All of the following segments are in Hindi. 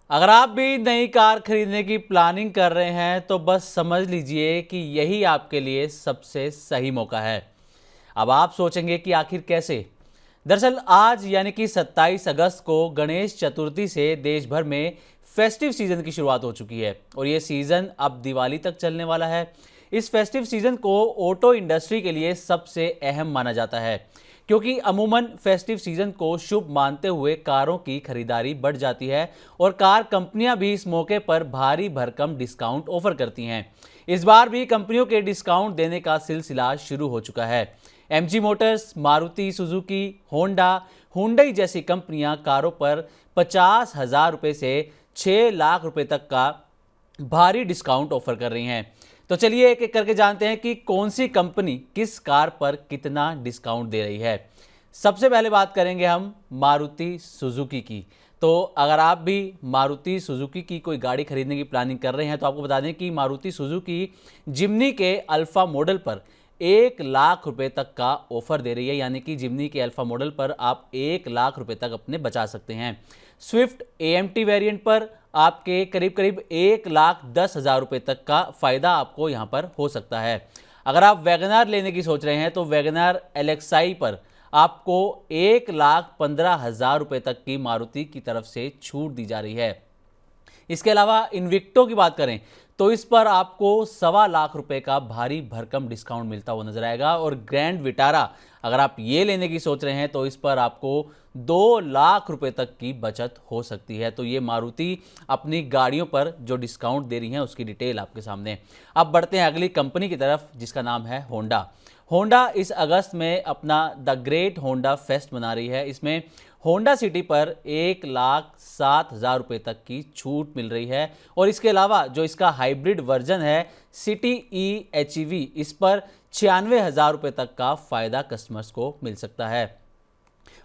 अगर आप भी नई कार खरीदने की प्लानिंग कर रहे हैं तो बस समझ लीजिए कि यही आपके लिए सबसे सही मौका है। अब आप सोचेंगे कि आखिर कैसे। दरअसल आज यानी कि 27 अगस्त को गणेश चतुर्थी से देश भर में फेस्टिव सीजन की शुरुआत हो चुकी है और ये सीजन अब दिवाली तक चलने वाला है। इस फेस्टिव सीजन को ऑटो इंडस्ट्री के लिए सबसे अहम माना जाता है क्योंकि अमूमन फेस्टिव सीजन को शुभ मानते हुए कारों की खरीदारी बढ़ जाती है और कार कंपनियां भी इस मौके पर भारी भरकम डिस्काउंट ऑफर करती हैं। इस बार भी कंपनियों के डिस्काउंट देने का सिलसिला शुरू हो चुका है। MG Motors, Maruti Suzuki, Honda, Hyundai जैसी कंपनियां कारों पर 50,000 रुपये से 6 लाख रुपए तक का भारी डिस्काउंट ऑफर कर रही हैं। तो चलिए एक एक करके जानते हैं कि कौन सी कंपनी किस कार पर कितना डिस्काउंट दे रही है। सबसे पहले बात करेंगे हम मारुति सुजुकी की। तो अगर आप भी मारुति सुजुकी की कोई गाड़ी खरीदने की प्लानिंग कर रहे हैं तो आपको बता दें कि मारुति सुजुकी जिम्नी के अल्फा मॉडल पर 1 लाख रुपए तक का ऑफर दे रही है, यानी कि जिम्नी के अल्फा मॉडल पर आप 1 लाख रुपए तक अपने बचा सकते हैं। स्विफ्ट एएमटी वेरिएंट पर आपके करीब करीब 1,10,000 रुपये तक का फायदा आपको यहां पर हो सकता है। अगर आप वैगनार लेने की सोच रहे हैं तो वैगनार एलेक्साई पर आपको 1,15,000 रुपये तक की मारुति की तरफ से छूट दी जा रही है। इसके अलावा इन्विक्टो की बात करें तो इस पर आपको 1.25 लाख रुपए का भारी भरकम डिस्काउंट मिलता हुआ नजर आएगा और ग्रैंड विटारा अगर आप ये लेने की सोच रहे हैं तो इस पर आपको 2 लाख रुपए तक की बचत हो सकती है। तो ये मारुति अपनी गाड़ियों पर जो डिस्काउंट दे रही है उसकी डिटेल आपके सामने। अब बढ़ते हैं अगली कंपनी की तरफ जिसका नाम है होंडा। होंडा इस अगस्त में अपना द ग्रेट होंडा फेस्ट मना रही है। इसमें होंडा सिटी पर 1,07,000 रुपये तक की छूट मिल रही है और इसके अलावा जो इसका हाइब्रिड वर्जन है सिटी EHEV, इस पर 96,000 रुपये तक का फायदा कस्टमर्स को मिल सकता है।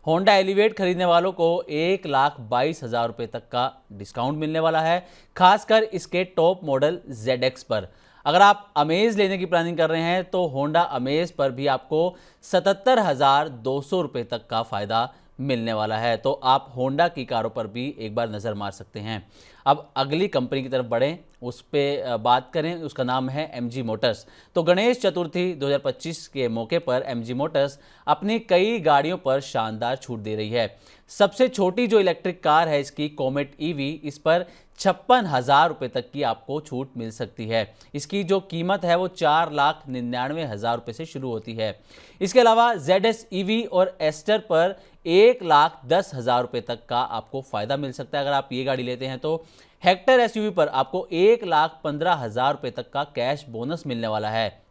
होंडा एलिवेट खरीदने वालों को 1,22,000 रुपये तक का डिस्काउंट मिलने वाला है, खासकर इसके टॉप मॉडल ZX पर। अगर आप अमेज लेने की प्लानिंग कर रहे हैं तो होंडा अमेज पर भी आपको 77,200 रुपये तक का फायदा मिलने वाला है। तो आप होंडा की कारों पर भी एक बार नज़र मार सकते हैं। अब अगली कंपनी की तरफ बढ़ें, उस पर बात करें, उसका नाम है एमजी मोटर्स। तो गणेश चतुर्थी 2025 के मौके पर एमजी मोटर्स अपनी कई गाड़ियों पर शानदार छूट दे रही है। सबसे छोटी जो इलेक्ट्रिक कार है इसकी कॉमेट EV, इस पर 56,000 रुपये तक की आपको छूट मिल सकती है। इसकी जो कीमत है वो 4,99,000 रुपये से शुरू होती है। इसके अलावा ZS EV और एस्टर पर 1,10,000 रुपये तक का आपको फायदा मिल सकता है अगर आप ये गाड़ी लेते हैं तो। हेक्टर SUV पर आपको 1,15,000 रुपये तक का कैश बोनस मिलने वाला है।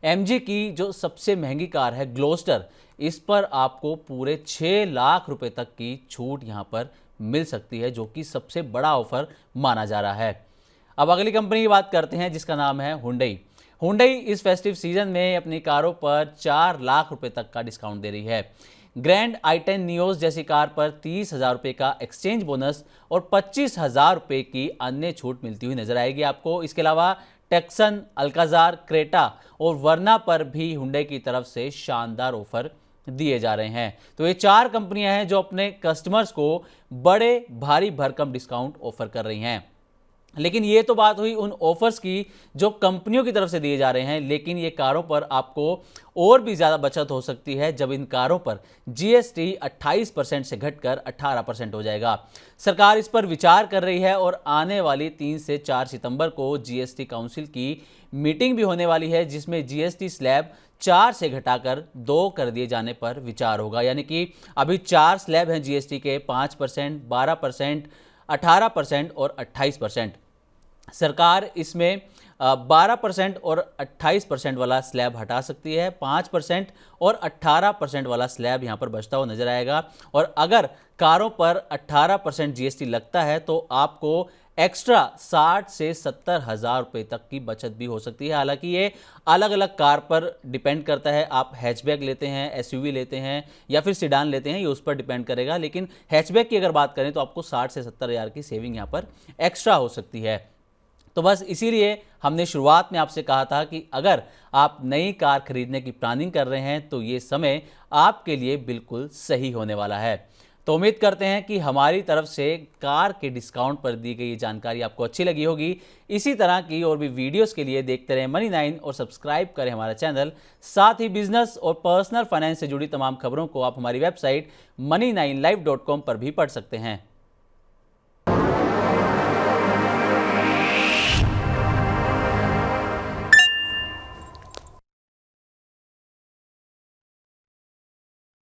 MG की जो सबसे महंगी कार है ग्लोस्टर, इस पर आपको पूरे 6 लाख रुपए तक की छूट यहां पर मिल सकती है, जो कि सबसे बड़ा ऑफर माना जा रहा है। अब अगली कंपनी की बात करते हैं जिसका नाम है हुंडई। हुंडई इस फेस्टिव सीजन में अपनी कारों पर 4 लाख रुपए तक का डिस्काउंट दे रही है। ग्रैंड i10 नियोस जैसी कार पर 30,000 रुपये का एक्सचेंज बोनस और 25,000 रुपये की अन्य छूट मिलती हुई नजर आएगी आपको। इसके अलावा टेक्सन, अल्काजार, क्रेटा और वर्ना पर भी हुंडई की तरफ से शानदार ऑफर दिए जा रहे हैं। तो ये 4 कंपनियां हैं जो अपने कस्टमर्स को बड़े भारी भरकम डिस्काउंट ऑफर कर रही हैं। लेकिन ये तो बात हुई उन ऑफर्स की जो कंपनियों की तरफ से दिए जा रहे हैं, लेकिन ये कारों पर आपको और भी ज़्यादा बचत हो सकती है जब इन कारों पर GST 28% से घटकर 18% हो जाएगा। सरकार इस पर विचार कर रही है और आने वाली 3 से 4 सितंबर को GST काउंसिल की मीटिंग भी होने वाली है जिसमें GST स्लैब 4 से घटाकर 2 कर दिए जाने पर विचार होगा। यानी कि अभी 4 स्लैब हैं GST के, 5%, 12%, 18% और 28%। सरकार इसमें 12% और 28% वाला स्लैब हटा सकती है, 5% और 18% वाला स्लैब यहाँ पर बचता हुआ नजर आएगा। और अगर कारों पर 18% GST लगता है तो आपको एक्स्ट्रा 60 से 70,000 रुपये तक की बचत भी हो सकती है। हालांकि ये अलग अलग कार पर डिपेंड करता है, आप हैचबैक लेते हैं, SUV लेते हैं या फिर सिडान लेते हैं, ये उस पर डिपेंड करेगा। लेकिन हैचबैक की अगर बात करें तो आपको 60 से 70,000 की सेविंग यहाँ पर एक्स्ट्रा हो सकती है। तो बस इसीलिए हमने शुरुआत में आपसे कहा था कि अगर आप नई कार खरीदने की प्लानिंग कर रहे हैं तो ये समय आपके लिए बिल्कुल सही होने वाला है। तो उम्मीद करते हैं कि हमारी तरफ से कार के डिस्काउंट पर दी गई ये जानकारी आपको अच्छी लगी होगी। इसी तरह की और भी वीडियोस के लिए देखते रहें Money9 और सब्सक्राइब करें हमारा चैनल। साथ ही बिजनेस और पर्सनल फाइनेंस से जुड़ी तमाम खबरों को आप हमारी वेबसाइट money9live.com पर भी पढ़ सकते हैं।